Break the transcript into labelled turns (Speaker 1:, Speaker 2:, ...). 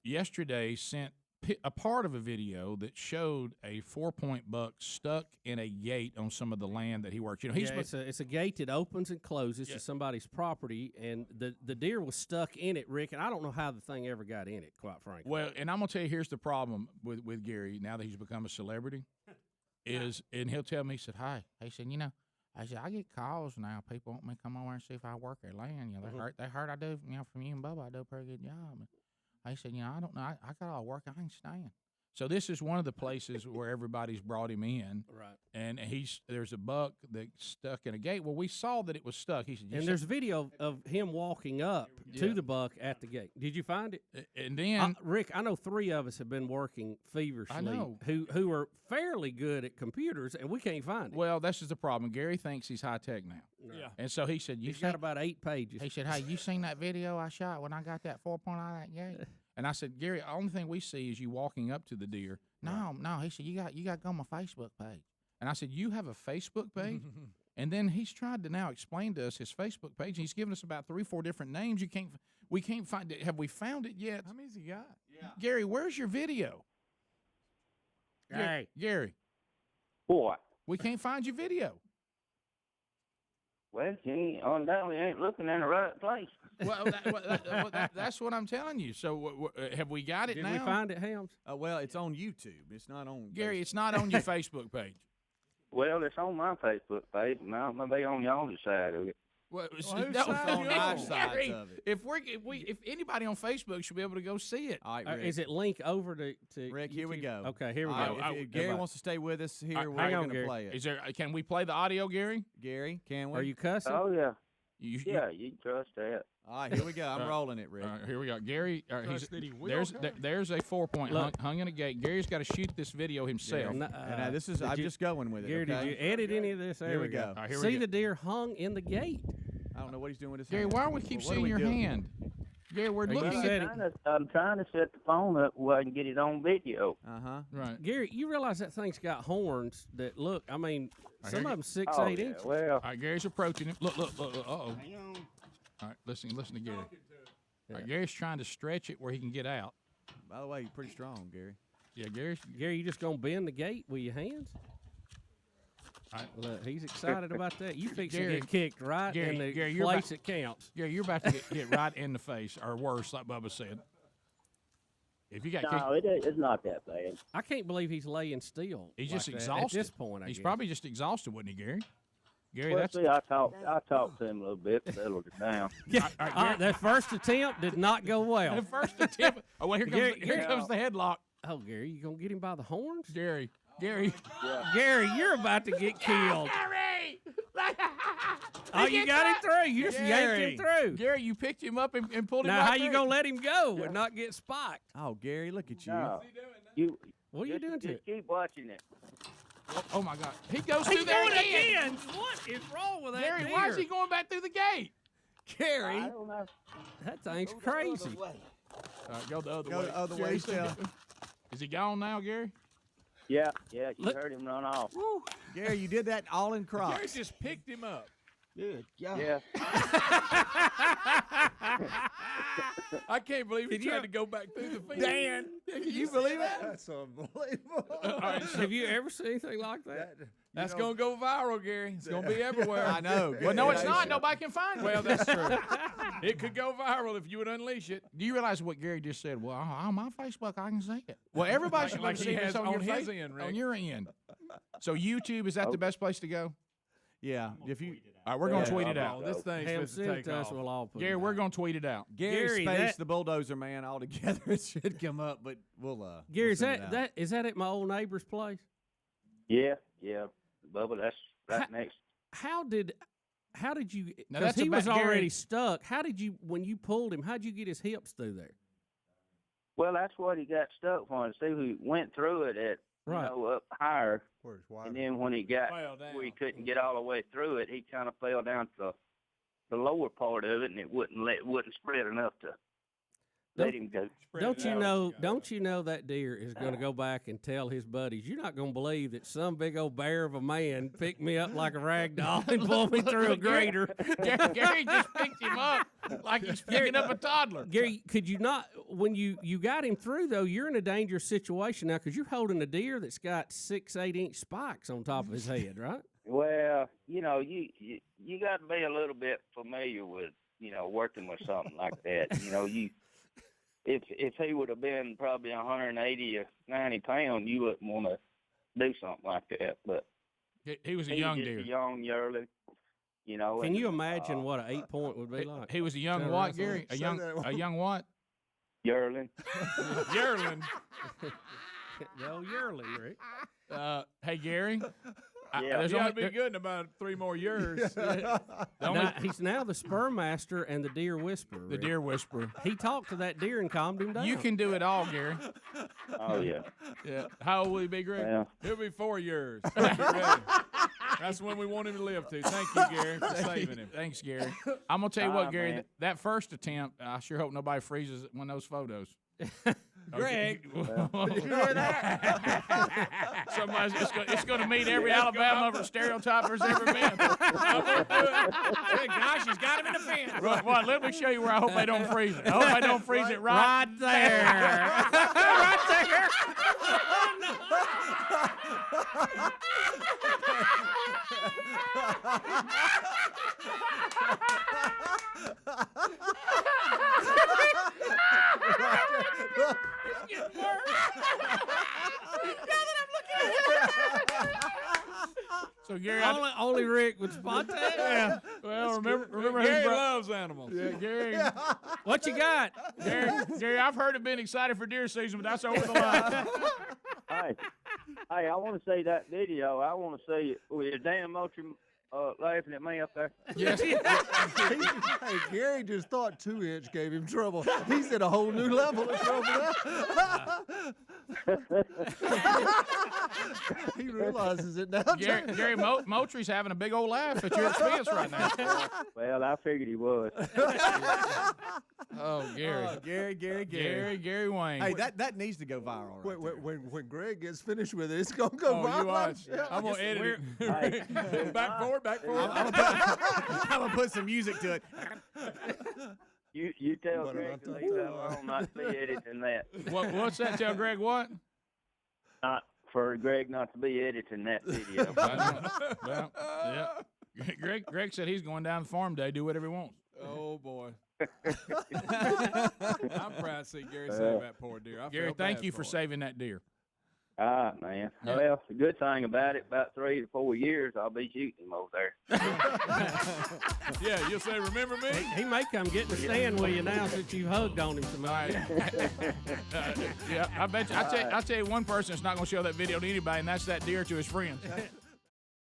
Speaker 1: yesterday sent a part of a video that showed a 4-point buck stuck in a gate on some of the land that he works.
Speaker 2: It's a gate that opens and closes to somebody's property, and the deer was stuck in it, Rick, and I don't know how the thing ever got in it, quite frankly.
Speaker 1: Well, and I'm going to tell you, here's the problem with Gary, now that he's become a celebrity, and he'll tell me, he said, hi. He said, I get calls now. People want me to come over and see if I work their land. They heard I do, from you and Bubba, I do a pretty good job. I said, I don't know. I got all work. I ain't staying. So this is one of the places where everybody's brought him in.
Speaker 2: Right.
Speaker 1: And there's a buck that's stuck in a gate. Well, we saw that it was stuck. He said,
Speaker 2: there's video of him walking up to the buck at the gate. Did you find it?
Speaker 1: And then
Speaker 2: Rick, I know 3 of us have been working feverishly.
Speaker 1: I know.
Speaker 2: Who are fairly good at computers, and we can't find it.
Speaker 1: Well, this is the problem. Gary thinks he's high tech now.
Speaker 2: Yeah.
Speaker 1: And so he said,
Speaker 2: he's got about 8 pages.
Speaker 1: He said, hey, you seen that video I shot when I got that 4-point out of that gate? And I said, Gary, the only thing we see is you walking up to the deer. No. He said, you got to go on my Facebook page. And I said, you have a Facebook page? And then he's tried to now explain to us his Facebook page. And he's given us about 3 or 4 different names. We can't find it. Have we found it yet?
Speaker 3: How many's he got?
Speaker 1: Yeah. Gary, where's your video?
Speaker 2: Hey.
Speaker 1: Gary.
Speaker 4: What?
Speaker 1: We can't find your video.
Speaker 4: Well, he undoubtedly ain't looking in the right place.
Speaker 1: Well, that's what I'm telling you. So have we got it now?
Speaker 2: Did we find it, Helms?
Speaker 3: Well, it's on YouTube. It's not on
Speaker 1: Gary,
Speaker 3: Facebook.
Speaker 1: it's not on your Facebook page.
Speaker 4: Well, it's on my Facebook page, and I don't know they on y'all's side of it.
Speaker 1: Well,
Speaker 3: whose side on our sides of it?
Speaker 1: If anybody on Facebook should be able to go see it.
Speaker 3: All right, Rick.
Speaker 2: Is it link over to
Speaker 3: Rick, here we
Speaker 2: YouTube?
Speaker 3: go.
Speaker 2: Okay, here we
Speaker 3: All
Speaker 2: go.
Speaker 3: right, if Gary wants to stay with us here, we're going to play it.
Speaker 1: Is there? Can we play the audio, Gary?
Speaker 3: Gary, can we?
Speaker 2: Are you cussing?
Speaker 4: Oh, yeah.
Speaker 1: You
Speaker 4: can trust that.
Speaker 3: All right, here we go. I'm rolling it, Rick.
Speaker 1: All right, here we go. Gary, there's a 4-point
Speaker 2: Look.
Speaker 1: hung in a gate. Gary's got to shoot this video himself.
Speaker 3: And this is I'm just going with it.
Speaker 2: Gary,
Speaker 3: okay?
Speaker 2: did you edit any of this? There
Speaker 3: Here we go.
Speaker 1: All right, here we
Speaker 2: See
Speaker 1: go.
Speaker 2: the deer hung in the gate.
Speaker 3: I don't know what he's doing with his
Speaker 1: Gary,
Speaker 3: hand.
Speaker 1: why do we keep
Speaker 3: What are
Speaker 1: seeing
Speaker 3: we
Speaker 1: your
Speaker 3: doing?
Speaker 1: hand? Gary, we're
Speaker 2: you
Speaker 1: looking
Speaker 2: said
Speaker 1: at
Speaker 4: I'm trying to set the phone up where I can get it on video.
Speaker 3: Uh-huh.
Speaker 1: Right.
Speaker 2: Gary, you realize that thing's got horns that look, I mean, some of them 6,
Speaker 4: Oh,
Speaker 2: 8
Speaker 4: yeah,
Speaker 2: inches.
Speaker 4: well,
Speaker 1: All right, Gary's approaching him. Look. Uh-oh.
Speaker 4: hang on.
Speaker 1: All right, listen to Gary. All right, Gary's trying to stretch it where he can get out.
Speaker 3: By the way, you're pretty strong, Gary.
Speaker 1: Yeah, Gary,
Speaker 2: you just going to bend the gate with your hands? Look, he's excited about that. You fix to get kicked right in the place that counts.
Speaker 1: Gary, you're about to get right in the face, or worse, like Bubba said. If you got
Speaker 4: No, it's not that bad.
Speaker 2: I can't believe he's laying still.
Speaker 1: he's
Speaker 2: like
Speaker 1: just
Speaker 2: that
Speaker 1: exhausted.
Speaker 2: at this point.
Speaker 1: He's
Speaker 2: guess.
Speaker 1: probably just exhausted, wasn't he, Gary? Gary,
Speaker 4: Well,
Speaker 1: that's
Speaker 4: see, I talked to him a little bit, settled it down.
Speaker 2: That first attempt did not go well.
Speaker 1: the first attempt. Oh, well, here comes the headlock.
Speaker 2: Oh, Gary, you gonna get him by the horns?
Speaker 1: Gary.
Speaker 2: Gary, you're about to get killed.
Speaker 1: Gary!
Speaker 2: Oh, you got him through. You just yanked him through.
Speaker 1: Gary, you picked him up and pulled him
Speaker 2: Now,
Speaker 1: right
Speaker 2: how you
Speaker 1: through.
Speaker 2: gonna let him go and not get spiked?
Speaker 3: Oh, Gary, look at you.
Speaker 4: No,
Speaker 2: What are you doing to
Speaker 4: just
Speaker 2: it?
Speaker 4: keep watching it.
Speaker 1: Oh, my God. He goes
Speaker 2: He's
Speaker 1: through there
Speaker 2: doing it
Speaker 1: again.
Speaker 2: again. What is wrong with that
Speaker 1: Gary,
Speaker 2: deer?
Speaker 1: why is he going back through the gate?
Speaker 4: I
Speaker 3: Gary,
Speaker 4: don't know.
Speaker 2: That thing's crazy.
Speaker 1: All right, go the other
Speaker 3: go
Speaker 1: way.
Speaker 3: the other
Speaker 1: Gary,
Speaker 3: way still.
Speaker 1: Is he gone now, Gary?
Speaker 4: Yeah, you heard him run off.
Speaker 3: Gary, you did that all in
Speaker 1: Gary
Speaker 3: Crocs.
Speaker 1: just picked him up.
Speaker 4: Good God. Yeah.
Speaker 1: I can't believe he tried to go back through the field.
Speaker 2: Dan,
Speaker 1: can you believe that?
Speaker 3: That's unbelievable.
Speaker 2: have you ever seen anything like that?
Speaker 1: That's going to go viral, Gary. It's going to be everywhere.
Speaker 3: I know.
Speaker 1: Well, no, it's not. Nobody can find it. Well, that's true.
Speaker 5: It could go viral if you would unleash it.
Speaker 1: Do you realize what Gary just said? Well, on my Facebook, I can see it. Well, everybody should
Speaker 5: Like
Speaker 1: see
Speaker 5: he
Speaker 1: this
Speaker 5: has
Speaker 1: on
Speaker 5: on
Speaker 1: your
Speaker 5: his
Speaker 1: face-
Speaker 5: end, Rick.
Speaker 1: on your end. So YouTube, is that the best place to go?
Speaker 3: Yeah. If you
Speaker 1: All right, we're going to tweet it
Speaker 5: Oh,
Speaker 1: out.
Speaker 5: this thing's
Speaker 2: Ham
Speaker 5: supposed to
Speaker 2: sent
Speaker 5: take
Speaker 2: it to us.
Speaker 5: off.
Speaker 2: We'll all put
Speaker 1: Gary,
Speaker 2: it
Speaker 1: we're
Speaker 2: out.
Speaker 1: going to tweet it out.
Speaker 3: Gary
Speaker 2: Gary,
Speaker 3: Space,
Speaker 2: that-
Speaker 3: the bulldozer man, all together, it should come up, but we'll
Speaker 2: Gary,
Speaker 3: we'll
Speaker 2: is
Speaker 3: send it out.
Speaker 2: is that at my old neighbor's place?
Speaker 4: Yeah. Bubba, that's right next.
Speaker 2: How did you?
Speaker 1: Now,
Speaker 2: Because
Speaker 1: that's
Speaker 2: he was
Speaker 1: about Gary.
Speaker 2: already stuck. How did you, when you pulled him? How'd you get his hips through there?
Speaker 4: Well, that's what he got stuck on. See, we went through it at
Speaker 2: Right.
Speaker 4: up higher,
Speaker 6: Where's why?
Speaker 4: and then when he got
Speaker 5: Fell down.
Speaker 4: where he couldn't get all the way through it, he kind of fell down to the lower part of it, and it wouldn't spread enough to let him go.
Speaker 2: Don't you know that deer is going to go back and tell his buddies, you're not going to believe that some big old bear of a man picked me up like a rag doll and pulled me through a grader.
Speaker 1: Gary just picked him up like he's picking up a toddler.
Speaker 2: Gary, could you not, when you got him through, though, you're in a dangerous situation now because you're holding a deer that's got 6-8 inch spikes on top of his head, right?
Speaker 4: Well, you got to be a little bit familiar with, working with something like that. If he would have been probably 180 or 90 pounds, you wouldn't want to do something like that. But
Speaker 1: He was a young
Speaker 4: just
Speaker 1: deer.
Speaker 4: a young yearling.
Speaker 2: Can you imagine what an 8-point would be like?
Speaker 1: He was a young what, Gary? A young what?
Speaker 4: yearling?
Speaker 1: Yearling.
Speaker 2: No, yearling, Rick.
Speaker 1: Hey, Gary.
Speaker 4: Yeah.
Speaker 1: There's
Speaker 5: He ought
Speaker 1: only
Speaker 5: to be good in about 3 more years.
Speaker 2: He's now the sperm master and the deer whisperer.
Speaker 1: the
Speaker 2: Rick.
Speaker 1: deer whisperer.
Speaker 2: He talked to that deer and calmed him down.
Speaker 1: You can do it all, Gary.
Speaker 4: Oh, yeah.
Speaker 1: Yeah. How old will he be, Greg?
Speaker 4: Well,
Speaker 5: He'll be 4 years. Get ready. That's when we want him to live to. Thank you, Gary, for saving him.
Speaker 1: Thanks, Gary. I'm gonna tell you what, Gary.
Speaker 4: man.
Speaker 1: That first attempt, I sure hope nobody freezes one of those photos.
Speaker 5: Greg.
Speaker 1: Did you hear that? Somebody's it's going to meet every Alabama stereotyper's ever been.
Speaker 5: Gosh, he's got him in the fence.
Speaker 1: Right, well, let me show you where I hope they don't freeze it. I hope they don't freeze it right
Speaker 2: there. Right there.
Speaker 1: So Gary,
Speaker 2: Only Rick would spot that.
Speaker 1: yeah. Well, remember
Speaker 5: Gary
Speaker 1: who brought,
Speaker 5: loves animals.
Speaker 1: yeah, Gary,
Speaker 2: What you got?
Speaker 1: Gary. I've heard of being excited for deer season, but that's over the line.
Speaker 4: hey, I want to see that video. I want to see it with your damn motor laughing at me up there.
Speaker 1: Yes.
Speaker 3: Hey, Gary just thought 2-inch gave him trouble. He's at a whole new level of trouble now. He realizes it now.
Speaker 1: Gary Moultrie's having a big old laugh at your expense right now.
Speaker 4: Well, I figured he would.
Speaker 1: Oh, Gary.
Speaker 3: Gary.
Speaker 1: Wayne.
Speaker 3: Hey, that needs to go viral. Right when Greg gets finished with it, it's gonna go
Speaker 5: Oh,
Speaker 3: viral.
Speaker 5: you watch. I'm going to edit it. Back forward.
Speaker 3: I'm gonna put some music to it.
Speaker 4: You tell Greg to leave that alone, not to be editing that.
Speaker 1: What's that? Tell Greg what?
Speaker 4: Not for Greg not to be editing that video.
Speaker 1: Well, yeah. Greg said he's going down the farm day, do whatever he wants.
Speaker 5: Oh, boy. I'm proud to see Gary save that poor deer.
Speaker 1: Gary, thank you for saving that deer.
Speaker 4: Man.
Speaker 1: Yeah.
Speaker 4: Well, the good thing about it, about 3 to 4 years, I'll be shooting him over there.
Speaker 5: Yeah, you'll say, remember me?
Speaker 2: He may come get in the stand with you now since you hugged on him so much.
Speaker 1: Yeah, I bet you. I tell you one person that's not going to show that video to anybody, and that's that deer to his friends.